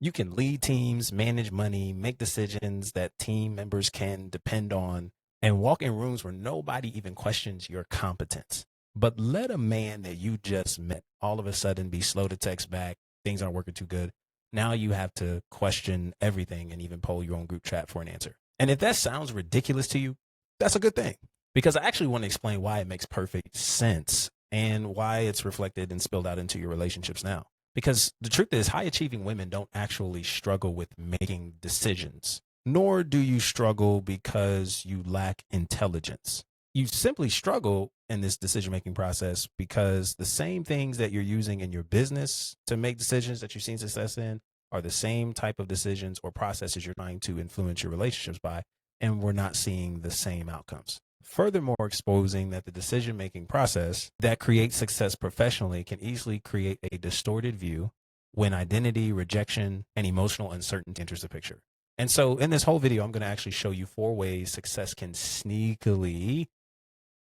You can lead teams, manage money, make decisions that team members can depend on, and walk in rooms where nobody even questions your competence. But let a man that you just met all of a sudden be slow to text back, things aren't working too good. Now you have to question everything and even poll your own group chat for an answer. And if that sounds ridiculous to you, that's a good thing, because I actually want to explain why it makes perfect sense and why it's reflected and spilled out into your relationships now. Because the truth is, high achieving women don't actually struggle with making decisions, nor do you struggle because you lack intelligence. You simply struggle in this decision making process because the same things that you're using in your business to make decisions that you've seen success in are the same type of decisions or processes you're trying to influence your relationships by, and we're not seeing the same outcomes. Furthermore, exposing that the decision making process that creates success professionally can easily create a distorted view when identity, rejection, and emotional uncertainty enters the picture. And so in this whole video, I'm going to actually show you 4 ways success can sneakily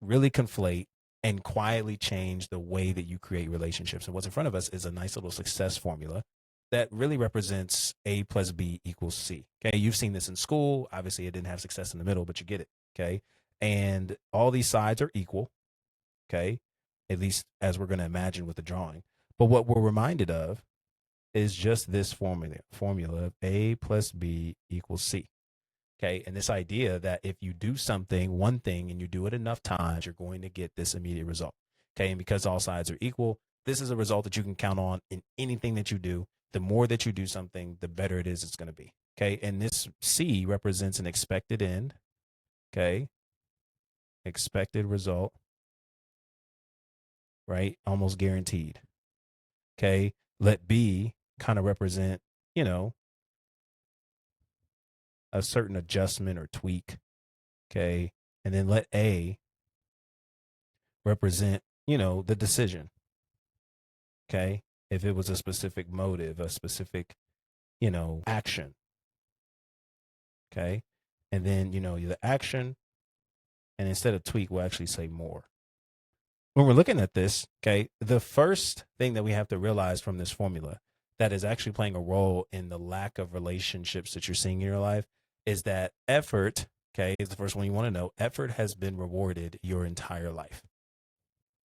really conflate and quietly change the way that you create relationships. And what's in front of us is a nice little success formula that really represents A plus B equals C. Okay. You've seen this in school. Obviously, it didn't have success in the middle, but you get it. Okay. And all these sides are equal. Okay. At least as we're going to imagine with the drawing. But what we're reminded of is just this formula of A plus B equals C. Okay. And this idea that if you do something, one thing, and you do it enough times, you're going to get this immediate result. Okay. And because all sides are equal, this is a result that you can count on in anything that you do. The more that you do something, the better it is it's going to be. Okay. And this C represents an expected end. Okay. Expected result. Right. Almost guaranteed. Okay. Let B kind of represent, you know, a certain adjustment or tweak. Okay. And then let A represent, you know, the decision. Okay. If it was a specific motive, a specific, you know, action. Okay. And then, you know, the action, and instead of tweak, we'll actually say more. When we're looking at this, okay, the first thing that we have to realize from this formula that is actually playing a role in the lack of relationships that you're seeing in your life is that effort, okay, is the first one you want to know. Effort has been rewarded your entire life.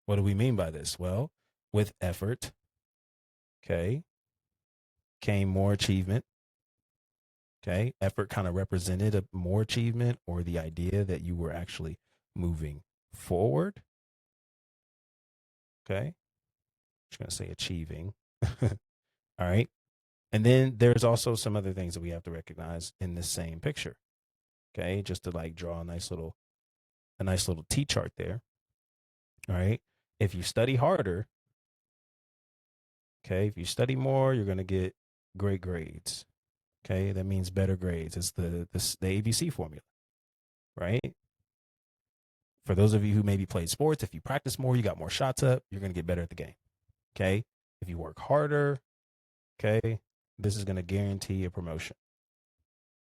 What do we mean by this? Well, with effort, okay, came more achievement. Okay. Effort kind of represented a more achievement or the idea that you were actually moving forward. Okay. Just going to say achieving. All right. And then there's also some other things that we have to recognize in this same picture. Okay. Just to like draw a nice little T chart there. All right. If you study harder, okay, if you study more, you're going to get great grades. Okay. That means better grades. It's the ABC formula, right? For those of you who maybe played sports, if you practice more, you got more shots up, you're going to get better at the game. Okay. If you work harder, okay, this is going to guarantee a promotion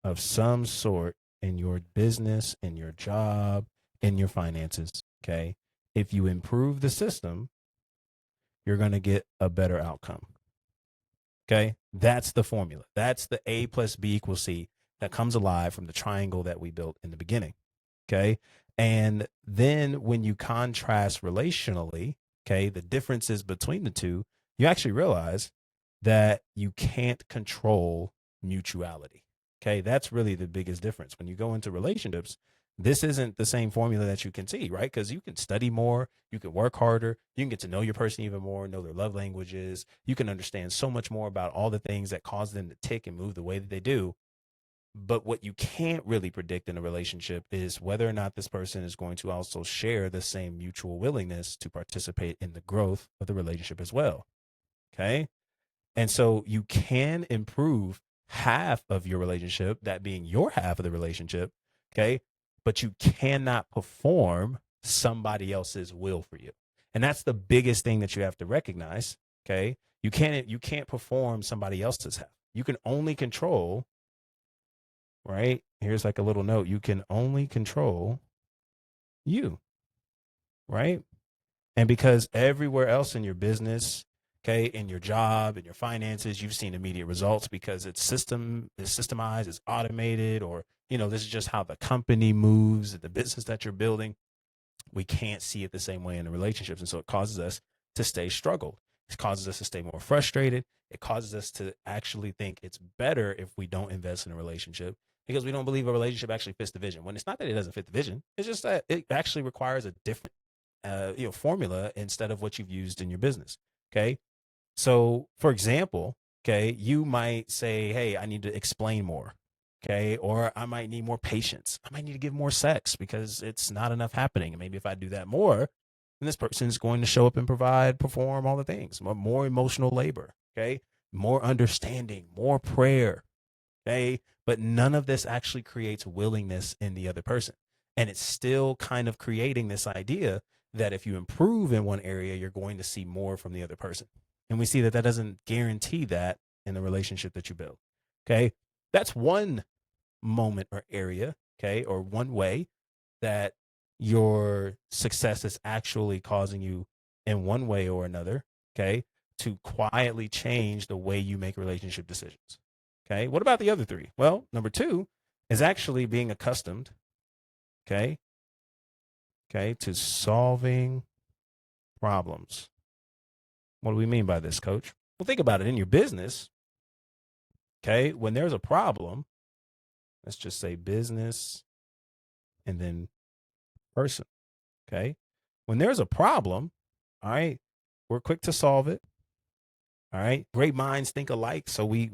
of some sort in your business, in your job, in your finances. Okay. If you improve the system, you're going to get a better outcome. Okay. That's the formula. That's the A plus B equals C that comes alive from the triangle that we built in the beginning. Okay. And then when you contrast relationally, okay, the differences between the two, you actually realize that you can't control mutuality. Okay. That's really the biggest difference. When you go into relationships, this isn't the same formula that you can see, right? Because you can study more, you can work harder, you can get to know your person even more, know their love languages. You can understand so much more about all the things that cause them to tick and move the way that they do. But what you can't really predict in a relationship is whether or not this person is going to also share the same mutual willingness to participate in the growth of the relationship as well. Okay. And so you can improve half of your relationship, that being your half of the relationship. Okay. But you cannot perform somebody else's will for you. And that's the biggest thing that you have to recognize. Okay. You can't perform somebody else's half. You can only control, right? Here's like a little note. You can only control you, right? And because everywhere else in your business, okay, in your job, in your finances, you've seen immediate results because it's systemized, it's automated, or this is just how the company moves, the business that you're building. We can't see it the same way in the relationships. And so it causes us to stay struggled. It causes us to stay more frustrated. It causes us to actually think it's better if we don't invest in a relationship because we don't believe a relationship actually fits the vision. When it's not that it doesn't fit the vision, it's just that it actually requires a different formula instead of what you've used in your business. Okay. So, for example, okay, you might say, hey, I need to explain more. Okay. Or I might need more patience. I might need to give more sex because it's not enough happening. And maybe if I do that more, then this person is going to show up and perform all the things, more emotional labor. Okay. More understanding, more prayer. Okay. But none of this actually creates willingness in the other person. And it's still kind of creating this idea that if you improve in one area, you're going to see more from the other person. And we see that that doesn't guarantee that in the relationship that you build. Okay. That's one moment or area. Okay. Or one way that your success is actually causing you in one way or another. Okay. To quietly change the way you make relationship decisions. Okay. What about the other three? Well, number two is actually being accustomed. Okay. Okay. To solving problems. What do we mean by this, coach? Well, think about it in your business. Okay. When there's a problem, let's just say business and then person. Okay. When there's a problem, all right, we're quick to solve it. All right. Great minds think alike. So we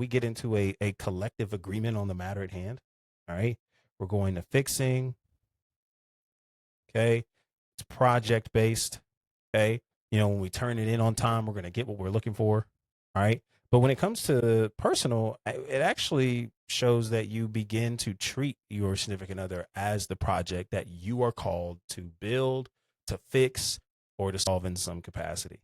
get into a collective agreement on the matter at hand. All right. We're going to fixing. Okay. It's project based. Okay. When we turn it in on time, we're going to get what we're looking for. All right. But when it comes to personal, it actually shows that you begin to treat your significant other as the project that you are called to build, to fix, or to solve in some capacity.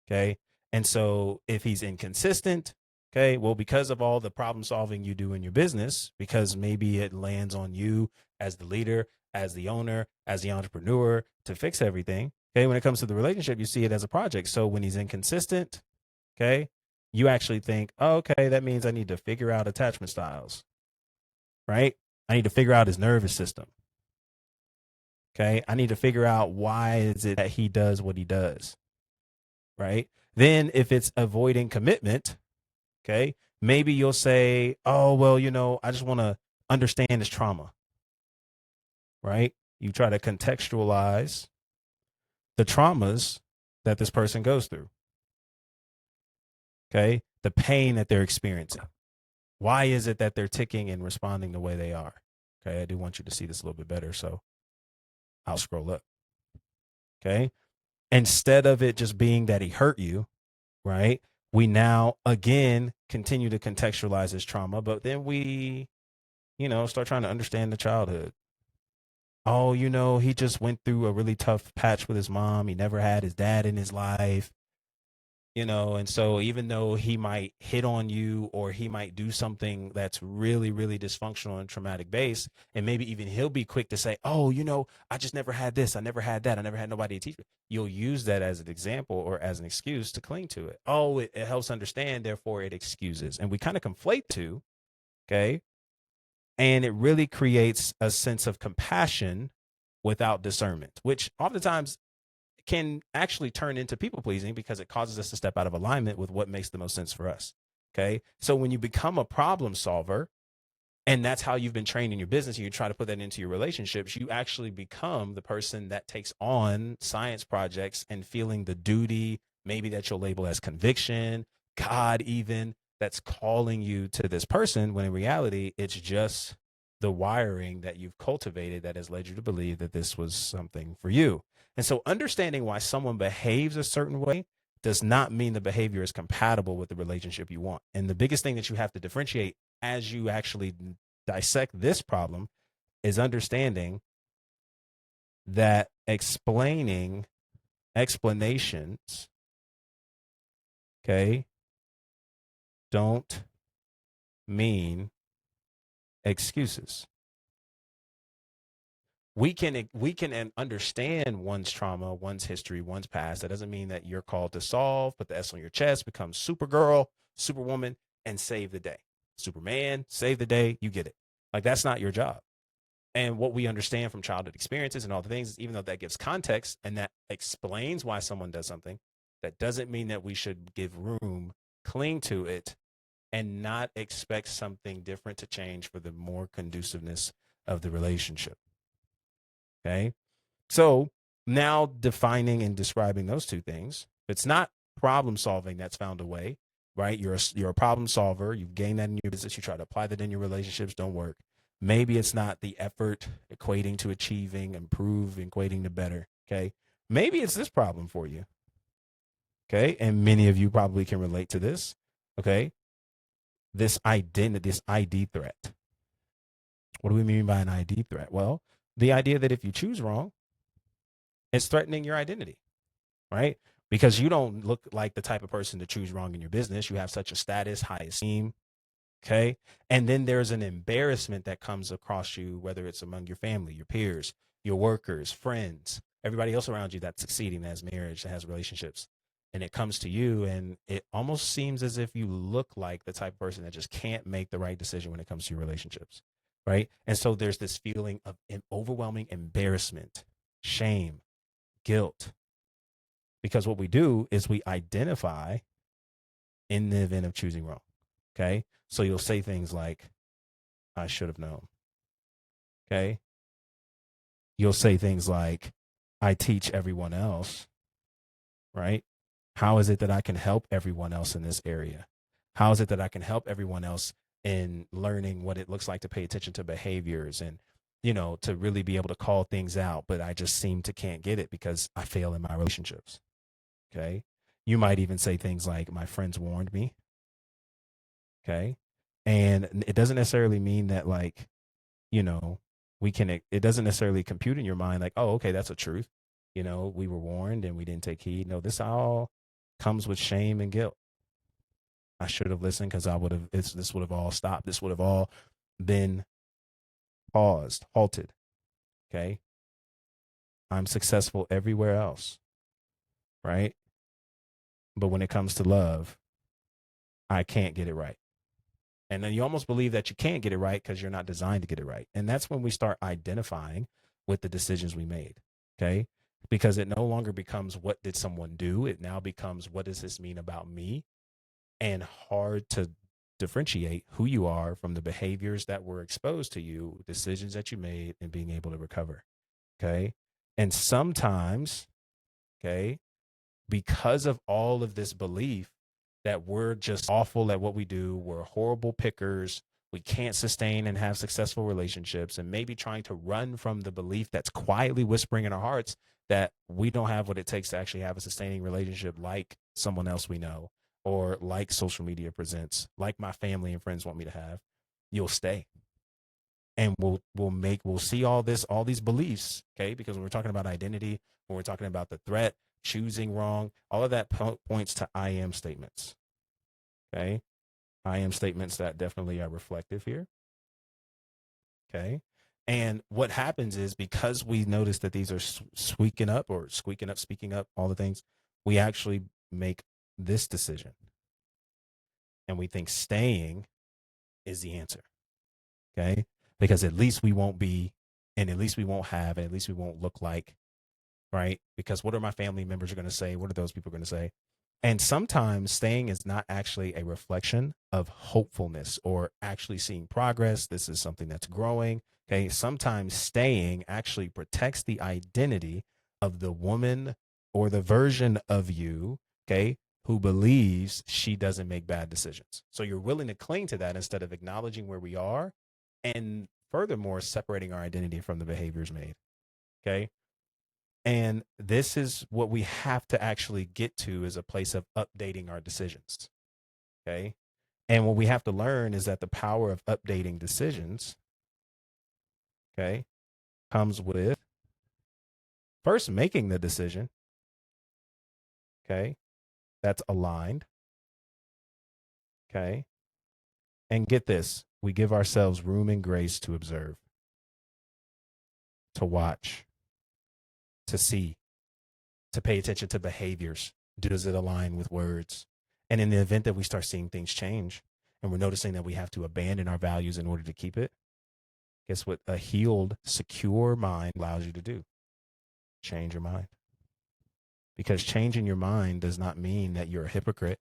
Okay. And so if he's inconsistent, okay, well, because of all the problem solving you do in your business, because maybe it lands on you as the leader, as the owner, as the entrepreneur to fix everything. Okay. When it comes to the relationship, you see it as a project. So when he's inconsistent, okay, you actually think, oh, okay, that means I need to figure out attachment styles, right? I need to figure out his nervous system. Okay. I need to figure out why is it that he does what he does, right? Then if it's avoiding commitment, okay, maybe you'll say, oh, well, I just want to understand his trauma, right? You try to contextualize the traumas that this person goes through, okay? The pain that they're experiencing. Why is it that they're ticking and responding the way they are? Okay, I do want you to see this a little bit better, so I'll scroll up. Okay, instead of it just being that he hurt you, right? We now again continue to contextualize his trauma, but then we, start trying to understand the childhood. Oh, he just went through a really tough patch with his mom. He never had his dad in his life. And so even though he might hit on you or he might do something that's really, really dysfunctional and traumatic based, and maybe even he'll be quick to say, oh, I just never had this. I never had that. I never had nobody to teach me. You'll use that as an example or as an excuse to cling to it. Oh, it helps understand, therefore it excuses. And we kind of conflate two, okay? And it really creates a sense of compassion without discernment, which oftentimes can actually turn into people pleasing because it causes us to step out of alignment with what makes the most sense for us. Okay. So when you become a problem solver, and that's how you've been trained in your business, and you try to put that into your relationships, you actually become the person that takes on science projects and feeling the duty, maybe that you'll label as conviction, God, even that's calling you to this person, when in reality, it's just the wiring that you've cultivated that has led you to believe that this was something for you. And so understanding why someone behaves a certain way does not mean the behavior is compatible with the relationship you want. And the biggest thing that you have to differentiate as you actually dissect this problem is understanding that explanations, okay, don't mean excuses. we can understand one's trauma, one's history, one's past. That doesn't mean that you're called to solve, put the S on your chest, become Supergirl, Superwoman, and save the day. Superman, save the day. You get it. Like, that's not your job. And what we understand from childhood experiences and all the things, even though that gives context and that explains why someone does something, that doesn't mean that we should give room, cling to it, and not expect something different to change for the more conduciveness of the relationship. Okay. So now defining and describing those two things, it's not problem solving that's found a way, right? You're a problem solver. You've gained that in your business. You try to apply that in your relationships, don't work. Maybe it's not the effort equating to achieving, improve, equating to better. Okay. Maybe it's this problem for you. Okay. And many of you probably can relate to this. Okay. This identity, this ID threat. What do we mean by an ID threat? Well, the idea that if you choose wrong, it's threatening your identity, right? Because you don't look like the type of person to choose wrong in your business. You have such a status, high esteem. Okay. And then there's an embarrassment that comes across you, whether it's among your family, your peers, your workers, friends, everybody else around you that's succeeding, that has marriage, that has relationships. And it comes to you, and it almost seems as if you look like the type of person that just can't make the right decision when it comes to your relationships. Right. And so there's this feeling of an overwhelming embarrassment, shame, guilt, because what we do is we identify in the event of choosing wrong. Okay. So you'll say things like, I should have known. Okay. You'll say things like, I teach everyone else. Right. How is it that I can help everyone else in this area? How is it that I can help everyone else in learning what it looks like to pay attention to behaviors and, to really be able to call things out, but I just seem to can't get it because I fail in my relationships. Okay. You might even say things like, my friends warned me. Okay. And it doesn't necessarily mean that, like, you know, it doesn't necessarily compute in your mind, like, oh, okay, that's a truth. We were warned and we didn't take heed. No, this all comes with shame and guilt. I should have listened because this would have all stopped. This would have all been paused, halted. Okay. I'm successful everywhere else. Right. But when it comes to love, I can't get it right. And then you almost believe that you can't get it right because you're not designed to get it right. And that's when we start identifying with the decisions we made. Okay. Because it no longer becomes what did someone do? It now becomes what does this mean about me? And hard to differentiate who you are from the behaviors that were exposed to you, decisions that you made, and being able to recover. Okay. And sometimes, okay, because of all of this belief that we're just awful at what we do, we're horrible pickers, we can't sustain and have successful relationships, and maybe trying to run from the belief that's quietly whispering in our hearts that we don't have what it takes to actually have a sustaining relationship like someone else we know, or like social media presents, like my family and friends want me to have, you'll stay. And we'll see all these beliefs, okay? Because when we're talking about identity, when we're talking about the threat, choosing wrong, all of that points to I am statements. Okay. I am statements that definitely are reflective here. Okay. And what happens is because we notice that these are squeaking up, speaking up, all the things, we actually make this decision. And we think staying is the answer. Okay. Because at least we won't be, and at least we won't have, and at least we won't look like, right? Because what are my family members are going to say? What are those people going to say? And sometimes staying is not actually a reflection of hopefulness or actually seeing progress. This is something that's growing. Okay. Sometimes staying actually protects the identity of the woman or the version of you, okay, who believes she doesn't make bad decisions. So you're willing to cling to that instead of acknowledging where we are and furthermore separating our identity from the behaviors made. Okay. And this is what we have to actually get to, is a place of updating our decisions. Okay. And what we have to learn is that the power of updating decisions, okay, comes with first making the decision, okay, that's aligned. Okay. And get this, we give ourselves room and grace to observe, to watch, to see, to pay attention to behaviors. Does it align with words? And in the event that we start seeing things change and we're noticing that we have to abandon our values in order to keep it, guess what a healed, secure mind allows you to do? Change your mind. Because changing your mind does not mean that you're a hypocrite.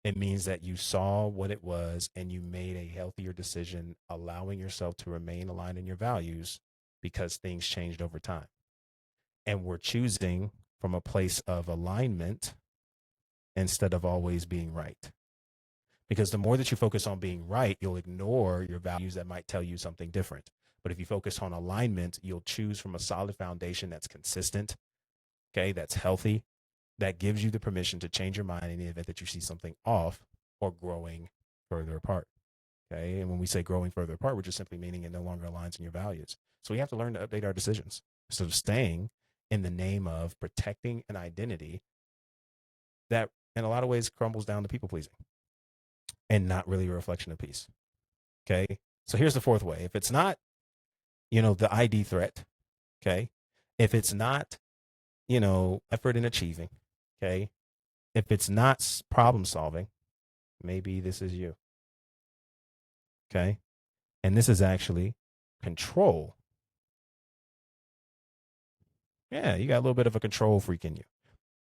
It means that you saw what it was and you made a healthier decision, allowing yourself to remain aligned in your values because things changed over time. And we're choosing from a place of alignment instead of always being right. Because the more that you focus on being right, you'll ignore your values that might tell you something different. But if you focus on alignment, you'll choose from a solid foundation that's consistent, okay, that's healthy, that gives you the permission to change your mind in the event that you see something off or growing further apart. Okay. And when we say growing further apart, we're just simply meaning it no longer aligns in your values. So we have to learn to update our decisions instead of staying in the name of protecting an identity that in a lot of ways crumbles down to people pleasing and not really a reflection of peace. Okay. So here's the fourth way. If it's not, the ID threat, okay, if it's not, effort in achieving, okay, if it's not problem solving, maybe this is you. Okay. And this is actually control. Yeah, you got a little bit of a control freak in you.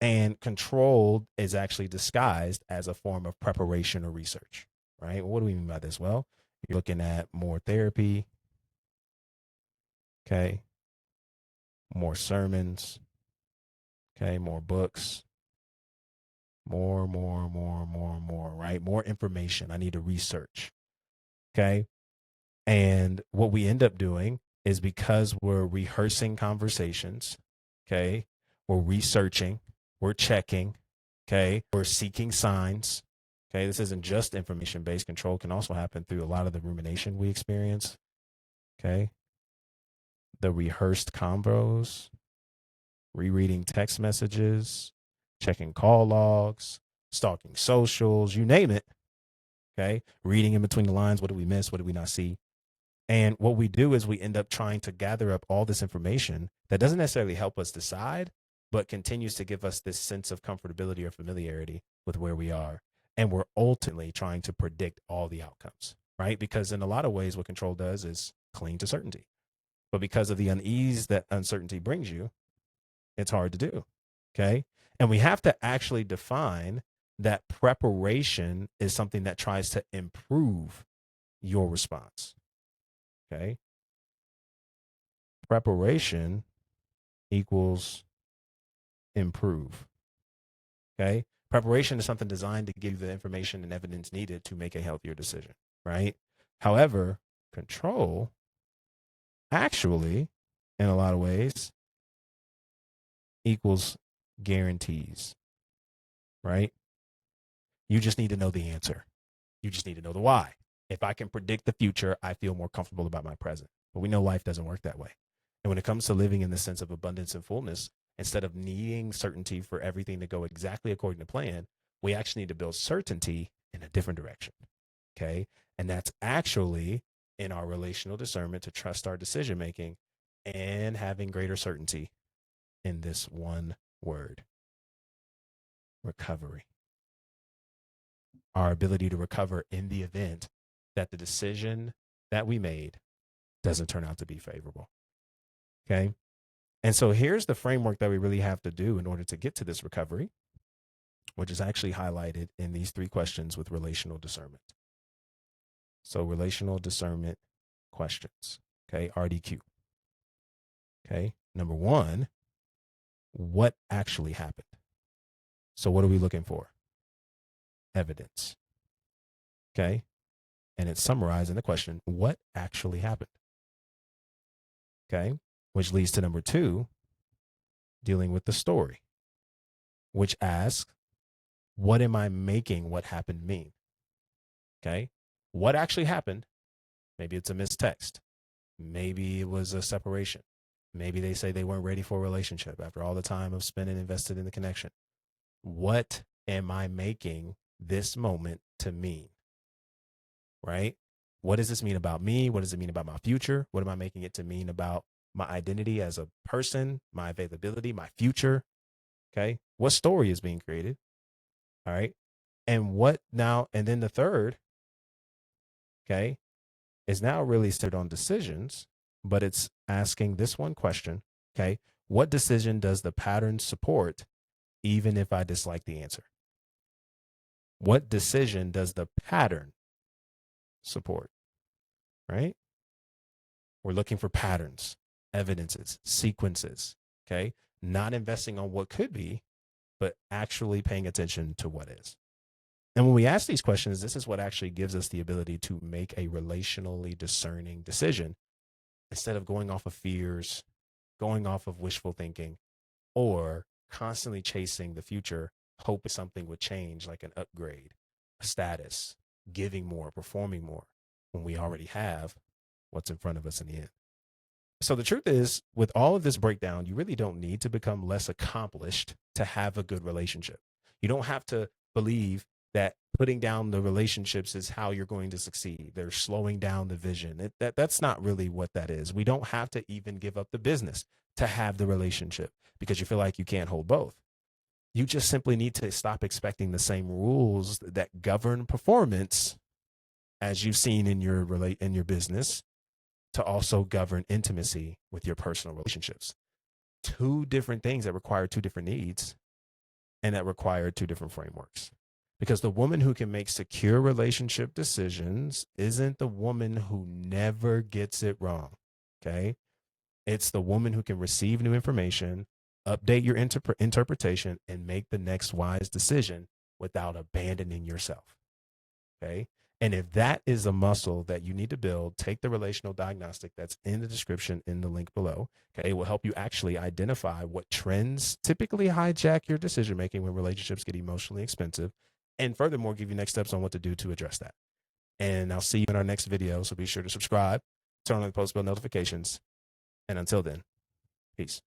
And control is actually disguised as a form of preparation or research, right? Well, what do we mean by this? Well, you're looking at more therapy, okay, more sermons, okay, more books, more, right? More information. I need to research, okay? And what we end up doing is because we're rehearsing conversations, okay, we're researching, we're checking, okay, we're seeking signs, okay. This isn't just information-based control, can also happen through a lot of the rumination we experience, okay, the rehearsed convos, rereading text messages, checking call logs, stalking socials, you name it, okay, reading in between the lines. What did we miss? What did we not see? And what we do is we end up trying to gather up all this information that doesn't necessarily help us decide, but continues to give us this sense of comfortability or familiarity with where we are. And we're ultimately trying to predict all the outcomes, right? Because in a lot of ways, what control does is cling to certainty. But because of the unease that uncertainty brings you, it's hard to do. Okay. And we have to actually define that preparation is something that tries to improve your response. Okay. Preparation equals improve. Okay. Preparation is something designed to give you the information and evidence needed to make a healthier decision. Right. However, control actually, in a lot of ways, equals guarantees. Right. You just need to know the answer. You just need to know the why. If I can predict the future, I feel more comfortable about my present. But we know life doesn't work that way. And when it comes to living in the sense of abundance and fullness, instead of needing certainty for everything to go exactly according to plan, we actually need to build certainty in a different direction. Okay. And that's actually in our relational discernment to trust our decision making and having greater certainty in this one word: recovery. Our ability to recover in the event that the decision that we made doesn't turn out to be favorable. Okay. And so here's the framework that we really have to do in order to get to this recovery, which is actually highlighted in these 3 questions with relational discernment. So relational discernment questions. Okay. RDQ. Okay. Number 1, what actually happened? So what are we looking for? Evidence. Okay. And it's summarized in the question, what actually happened? Okay. Which leads to number 2, dealing with the story, which asks, what am I making what happened mean? Okay. What actually happened? Maybe it's a missed text. Maybe it was a separation. Maybe they say they weren't ready for a relationship after all the time of spending invested in the connection. What am I making this moment to mean? Right? What does this mean about me? What does it mean about my future? What am I making it to mean about my identity as a person, my availability, my future. Okay. What story is being created? All right. And what now? And then the third, okay, is now really centered on decisions, but it's asking this one question. Okay. What decision does the pattern support, even if I dislike the answer? What decision does the pattern support? Right. We're looking for patterns, evidences, sequences. Okay. Not investing on what could be, but actually paying attention to what is. And when we ask these questions, this is what actually gives us the ability to make a relationally discerning decision instead of going off of fears, going off of wishful thinking, or constantly chasing the future, hope something would change, like an upgrade, a status, giving more, performing more, when we already have what's in front of us in the end. So the truth is, with all of this breakdown, you really don't need to become less accomplished to have a good relationship. You don't have to believe that putting down the relationships is how you're going to succeed. They're slowing down the vision. That's not really what that is. We don't have to even give up the business to have the relationship because you feel like you can't hold both. You just simply need to stop expecting the same rules that govern performance as you've seen in your business to also govern intimacy with your personal relationships. Two different things that require two different needs and that require two different frameworks. Because the woman who can make secure relationship decisions isn't the woman who never gets it wrong. Okay. It's the woman who can receive new information, update your interpretation, and make the next wise decision without abandoning yourself. Okay. And if that is a muscle that you need to build, take the relational diagnostic that's in the description in the link below. Okay. It will help you actually identify what trends typically hijack your decision making when relationships get emotionally expensive. And furthermore, give you next steps on what to do to address that. And I'll see you in our next video. So be sure to subscribe, turn on the post bell notifications. And until then, peace.